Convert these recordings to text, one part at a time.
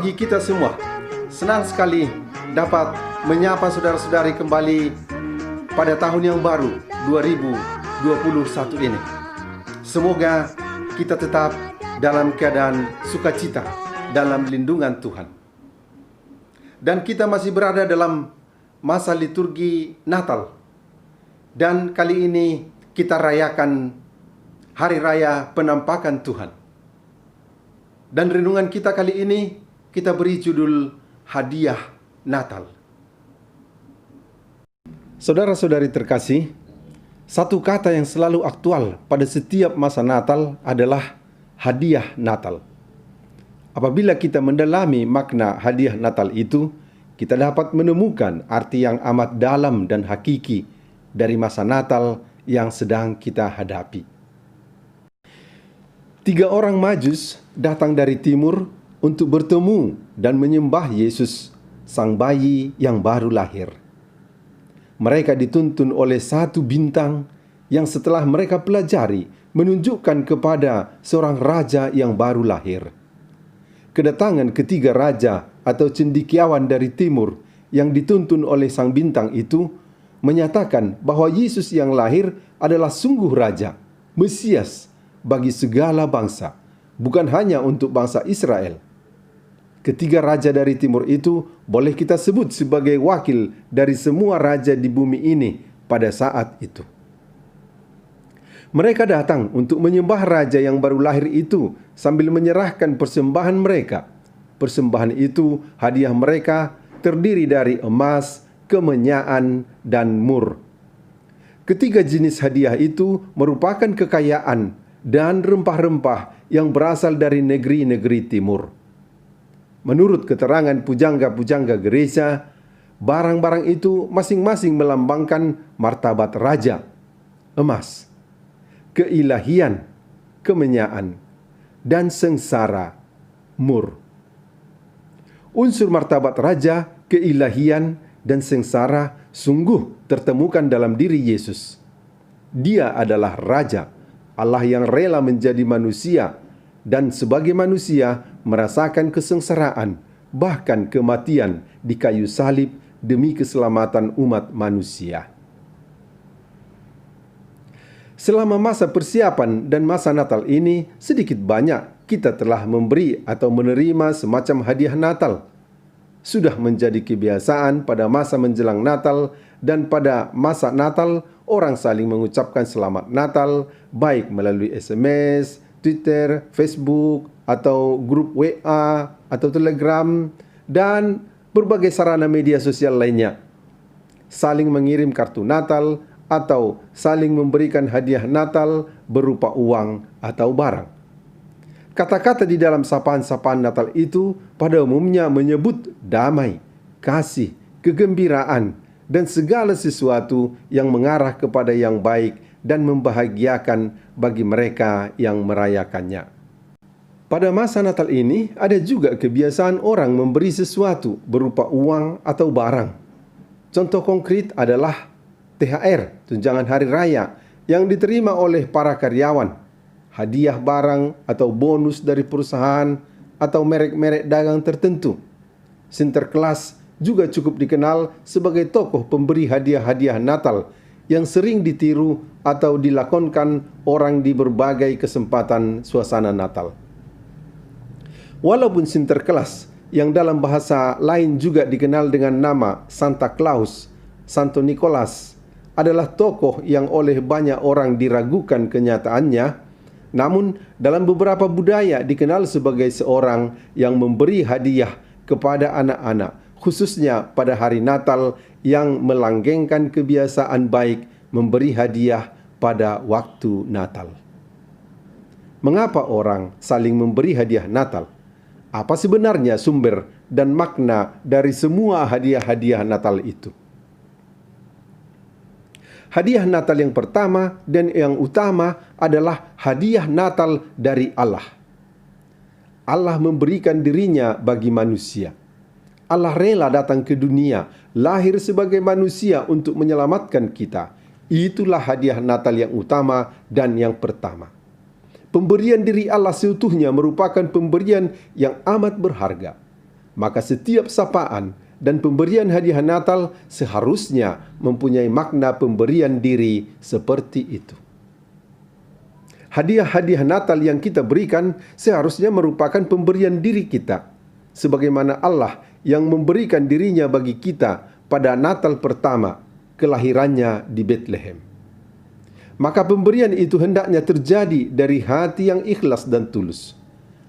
bagi kita semua. Senang sekali dapat menyapa saudara-saudari kembali pada tahun yang baru 2021 ini. Semoga kita tetap dalam keadaan sukacita dalam lindungan Tuhan. Dan kita masih berada dalam masa liturgi Natal. Dan kali ini kita rayakan Hari Raya Penampakan Tuhan. Dan renungan kita kali ini kita beri judul Hadiah Natal. Saudara-saudari terkasih, satu kata yang selalu aktual pada setiap masa Natal adalah hadiah Natal. Apabila kita mendalami makna hadiah Natal itu, kita dapat menemukan arti yang amat dalam dan hakiki dari masa Natal yang sedang kita hadapi. 3 orang Majus datang dari timur untuk bertemu dan menyembah Yesus, sang bayi yang baru lahir. Mereka dituntun oleh satu bintang yang setelah mereka pelajari menunjukkan kepada seorang raja yang baru lahir. Kedatangan ketiga raja atau cendekiawan dari timur yang dituntun oleh sang bintang itu menyatakan bahwa Yesus yang lahir adalah sungguh raja, Mesias bagi segala bangsa, bukan hanya untuk bangsa Israel. Ketiga raja dari timur itu boleh kita sebut sebagai wakil dari semua raja di bumi ini pada saat itu. Mereka datang untuk menyembah raja yang baru lahir itu sambil menyerahkan persembahan mereka. Persembahan itu, hadiah mereka, terdiri dari emas, kemenyaan, dan mur. Ketiga jenis hadiah itu merupakan kekayaan dan rempah-rempah yang berasal dari negeri-negeri timur. Menurut keterangan pujangga-pujangga gereja, barang-barang itu masing-masing melambangkan martabat raja, emas, keilahian, kemenyaan, dan sengsara, mur. Unsur martabat raja, keilahian, dan sengsara sungguh tertemukan dalam diri Yesus. Dia adalah Raja, Allah yang rela menjadi manusia, dan sebagai manusia merasakan kesengsaraan, bahkan kematian di kayu salib demi keselamatan umat manusia. Selama masa persiapan dan masa Natal ini, sedikit banyak kita telah memberi atau menerima semacam hadiah Natal. Sudah menjadi kebiasaan pada masa menjelang Natal dan pada masa Natal orang saling mengucapkan selamat Natal baik melalui SMS, Twitter, Facebook, atau grup WA atau Telegram, dan berbagai sarana media sosial lainnya. Saling mengirim kartu Natal atau saling memberikan hadiah Natal berupa uang atau barang. Kata-kata di dalam sapaan-sapaan Natal itu pada umumnya menyebut damai, kasih, kegembiraan, dan segala sesuatu yang mengarah kepada yang baik dan membahagiakan bagi mereka yang merayakannya. Pada masa Natal ini ada juga kebiasaan orang memberi sesuatu berupa uang atau barang. Contoh konkret adalah THR, tunjangan hari raya, yang diterima oleh para karyawan, hadiah barang atau bonus dari perusahaan atau merek-merek dagang tertentu. Sinterklas juga cukup dikenal sebagai tokoh pemberi hadiah-hadiah Natal yang sering ditiru atau dilakonkan orang di berbagai kesempatan suasana Natal. Walaupun Sinterklas, yang dalam bahasa lain juga dikenal dengan nama Santa Claus, Santo Nicholas, adalah tokoh yang oleh banyak orang diragukan kenyataannya, namun dalam beberapa budaya dikenal sebagai seorang yang memberi hadiah kepada anak-anak, khususnya pada hari Natal, yang melanggengkan kebiasaan baik memberi hadiah pada waktu Natal. Mengapa orang saling memberi hadiah Natal? Apa sebenarnya sumber dan makna dari semua hadiah-hadiah Natal itu? Hadiah Natal yang pertama dan yang utama adalah hadiah Natal dari Allah. Allah memberikan dirinya bagi manusia. Allah rela datang ke dunia, lahir sebagai manusia untuk menyelamatkan kita. Itulah hadiah Natal yang utama dan yang pertama. Pemberian diri Allah seutuhnya merupakan pemberian yang amat berharga. Maka setiap sapaan dan pemberian hadiah Natal seharusnya mempunyai makna pemberian diri seperti itu. Hadiah-hadiah Natal yang kita berikan seharusnya merupakan pemberian diri kita, sebagaimana Allah yang memberikan dirinya bagi kita pada Natal pertama, kelahirannya di Bethlehem. Maka pemberian itu hendaknya terjadi dari hati yang ikhlas dan tulus.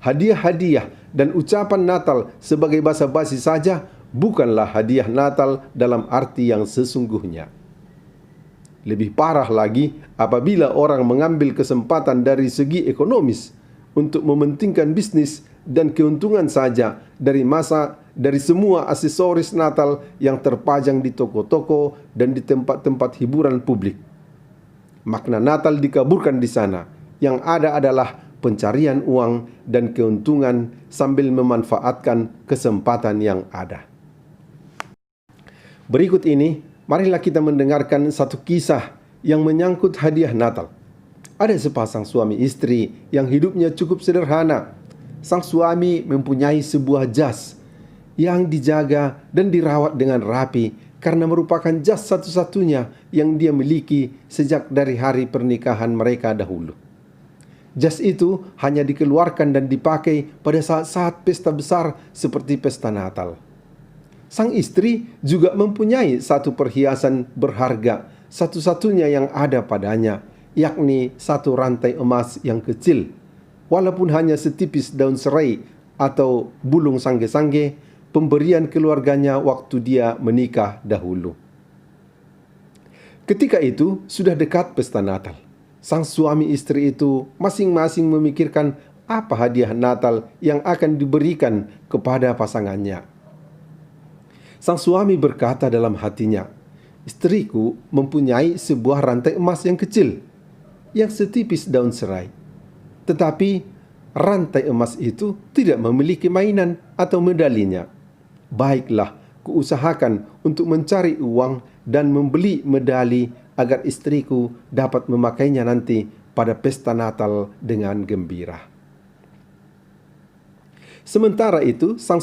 Hadiah-hadiah dan ucapan Natal sebagai basa-basi saja bukanlah hadiah Natal dalam arti yang sesungguhnya. Lebih parah lagi apabila orang mengambil kesempatan dari segi ekonomis untuk mementingkan bisnis dan keuntungan saja dari semua aksesoris Natal yang terpajang di toko-toko dan di tempat-tempat hiburan publik. Makna Natal dikaburkan di sana. Yang ada adalah pencarian uang dan keuntungan sambil memanfaatkan kesempatan yang ada. Berikut ini, marilah kita mendengarkan satu kisah yang menyangkut hadiah Natal. Ada sepasang suami istri yang hidupnya cukup sederhana. Sang suami mempunyai sebuah jas yang dijaga dan dirawat dengan rapi karena merupakan jas satu-satunya yang dia miliki sejak dari hari pernikahan mereka dahulu. Jas itu hanya dikeluarkan dan dipakai pada saat-saat pesta besar seperti pesta Natal. Sang istri juga mempunyai satu perhiasan berharga, satu-satunya yang ada padanya, yakni satu rantai emas yang kecil. Walaupun hanya setipis daun serai atau bulung sangge-sangge, pemberian keluarganya waktu dia menikah dahulu. Ketika itu sudah dekat pesta Natal. Sang suami istri itu masing-masing memikirkan apa hadiah Natal yang akan diberikan kepada pasangannya. Sang suami berkata dalam hatinya, "Istriku mempunyai sebuah rantai emas yang kecil, yang setipis daun serai. Tetapi rantai emas itu tidak memiliki mainan atau medalinya. Baiklah, kuusahakan untuk mencari uang dan membeli medali agar istriku dapat memakainya nanti pada pesta Natal dengan gembira." Sementara itu, sang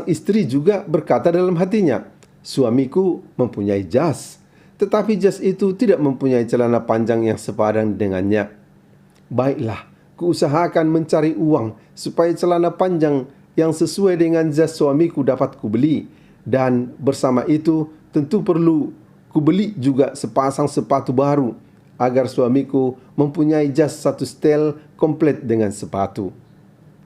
istri juga berkata dalam hatinya, "Suamiku mempunyai jas, tetapi jas itu tidak mempunyai celana panjang yang sepadan dengannya. Baiklah, kuusahakan mencari uang supaya celana panjang yang sesuai dengan jas suamiku dapat kubeli, dan bersama itu tentu perlu kubeli juga sepasang sepatu baru agar suamiku mempunyai jas satu setel komplit dengan sepatu.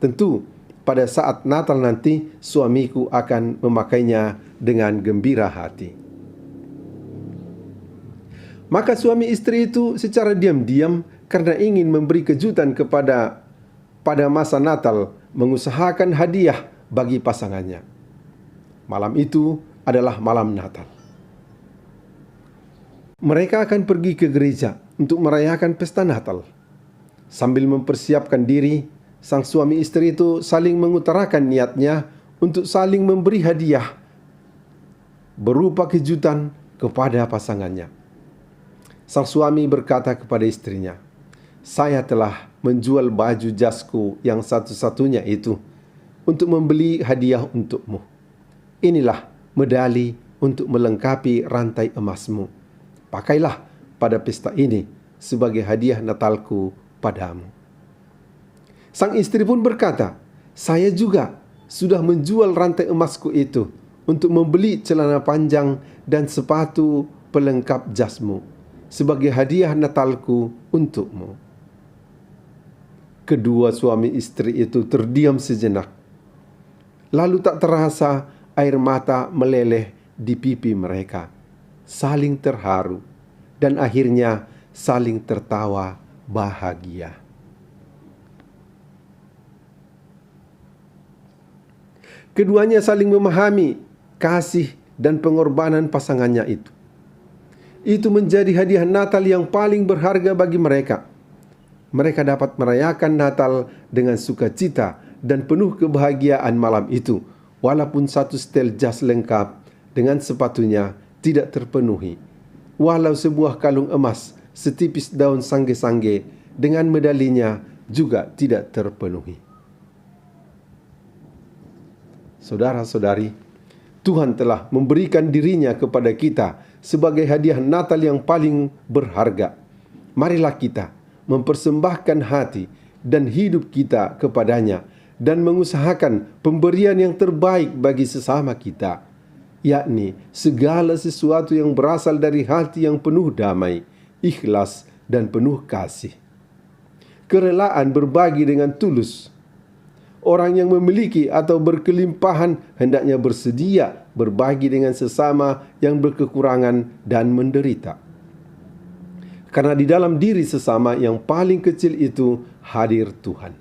Tentu pada saat Natal nanti suamiku akan memakainya dengan gembira hati." Maka suami istri itu secara diam-diam karena ingin memberi kejutan pada masa Natal mengusahakan hadiah bagi pasangannya. Malam itu adalah malam Natal. Mereka akan pergi ke gereja untuk merayakan pesta Natal. Sambil mempersiapkan diri, sang suami istri itu saling mengutarakan niatnya untuk saling memberi hadiah berupa kejutan kepada pasangannya. Sang suami berkata kepada istrinya, "Saya telah menjual baju jasku yang satu-satunya itu untuk membeli hadiah untukmu. Inilah medali untuk melengkapi rantai emasmu. Pakailah pada pesta ini sebagai hadiah Natalku padamu." Sang istri pun berkata, "Saya juga sudah menjual rantai emasku itu untuk membeli celana panjang dan sepatu pelengkap jasmu sebagai hadiah Natalku untukmu." Kedua suami istri itu terdiam sejenak. Lalu tak terasa air mata meleleh di pipi mereka, saling terharu, dan akhirnya saling tertawa bahagia. Keduanya saling memahami kasih dan pengorbanan pasangannya itu. Itu menjadi hadiah Natal yang paling berharga bagi mereka. Mereka dapat merayakan Natal dengan sukacita dan penuh kebahagiaan malam itu, walaupun satu setel jas lengkap dengan sepatunya tidak terpenuhi, walau sebuah kalung emas setipis daun sangge-sangge dengan medalinya juga tidak terpenuhi. Saudara-saudari, Tuhan telah memberikan dirinya kepada kita sebagai hadiah Natal yang paling berharga. Marilah kita mempersembahkan hati dan hidup kita kepadanya dan mengusahakan pemberian yang terbaik bagi sesama kita, yakni segala sesuatu yang berasal dari hati yang penuh damai, ikhlas, dan penuh kasih. Kerelaan berbagi dengan tulus. Orang yang memiliki atau berkelimpahan hendaknya bersedia berbagi dengan sesama yang berkekurangan dan menderita. Karena di dalam diri sesama yang paling kecil itu hadir Tuhan.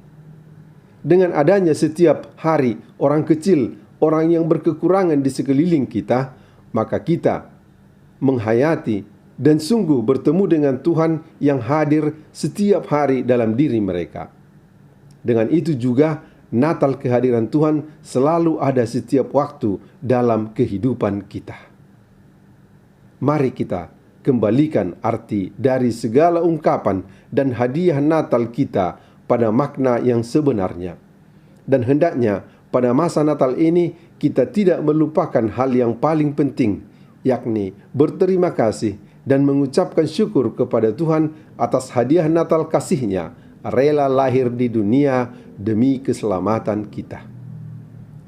Dengan adanya setiap hari orang kecil, orang yang berkekurangan di sekeliling kita, maka kita menghayati dan sungguh bertemu dengan Tuhan yang hadir setiap hari dalam diri mereka. Dengan itu juga Natal kehadiran Tuhan selalu ada setiap waktu dalam kehidupan kita. Mari kita kembalikan arti dari segala ungkapan dan hadiah Natal kita pada makna yang sebenarnya. Dan hendaknya pada masa Natal ini kita tidak melupakan hal yang paling penting, yakni berterima kasih dan mengucapkan syukur kepada Tuhan atas hadiah Natal kasih-Nya, rela lahir di dunia demi keselamatan kita.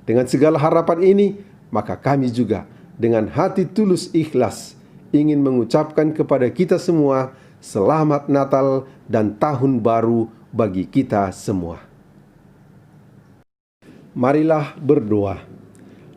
Dengan segala harapan ini, maka kami juga dengan hati tulus ikhlas ingin mengucapkan kepada kita semua selamat Natal dan Tahun Baru bagi kita semua. Marilah berdoa.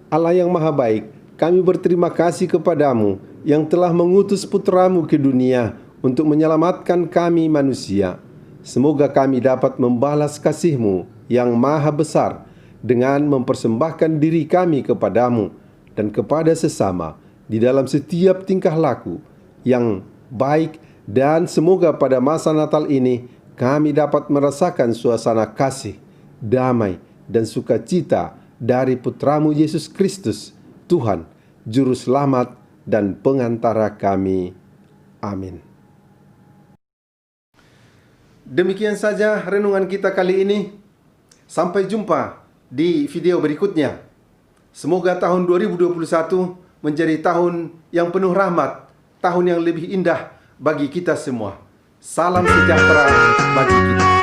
Allah yang Maha Baik, kami berterima kasih kepadamu yang telah mengutus putra-Mu ke dunia untuk menyelamatkan kami manusia. Semoga kami dapat membalas kasih-Mu yang maha besar dengan mempersembahkan diri kami kepadamu dan kepada sesama di dalam setiap tingkah laku yang baik, dan semoga pada masa Natal ini kami dapat merasakan suasana kasih, damai, dan sukacita dari Putra-Mu Yesus Kristus, Tuhan, Juru Selamat dan Pengantara kami. Amin. Demikian saja renungan kita kali ini. Sampai jumpa di video berikutnya. Semoga tahun 2021 menjadi tahun yang penuh rahmat, tahun yang lebih indah bagi kita semua. Salam sejahtera bagi kita.